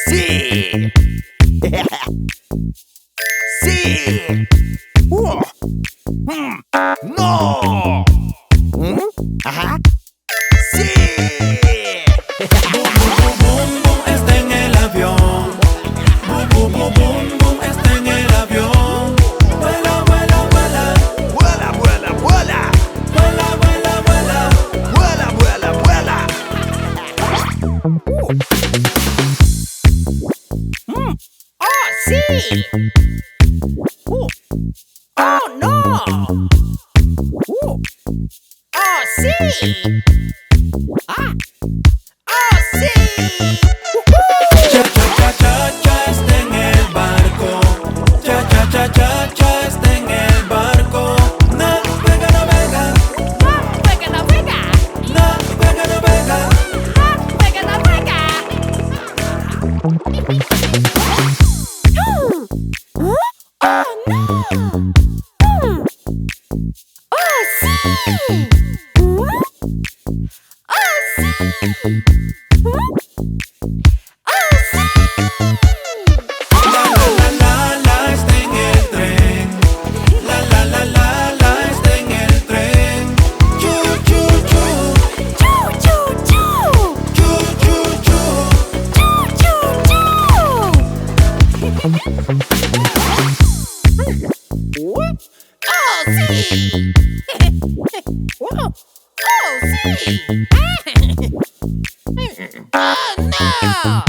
Sí. Sí. No. Ajá. Sí. Boom, boom, está en el avión. Boom, boom, boom, boom, boom, está en el avión. Vuela, vuela, vuela. Vuela, vuela, vuela. Vuela, vuela, vuela. Vuela, vuela, vuela. Oh, sí. Oh, no. Oh, sí. Ah. Oh, sí. Cha, cha, cha, cha, cha, está en el barco. Cha, cha, cha, cha, cha, está en el barco. Navega, navega. Navega, navega. Navega, navega. Navega, navega. Oh, no. Oh, sí. Oh, sí. Oh, sí. La, está en el tren. La, está en el tren. Chuu, chuu, chuu. Chuu, chuu, chuu. Chuu, chuu, chuu. Chuu, chuu, chuu. Oh, sí. Oh, sí. Oh, no.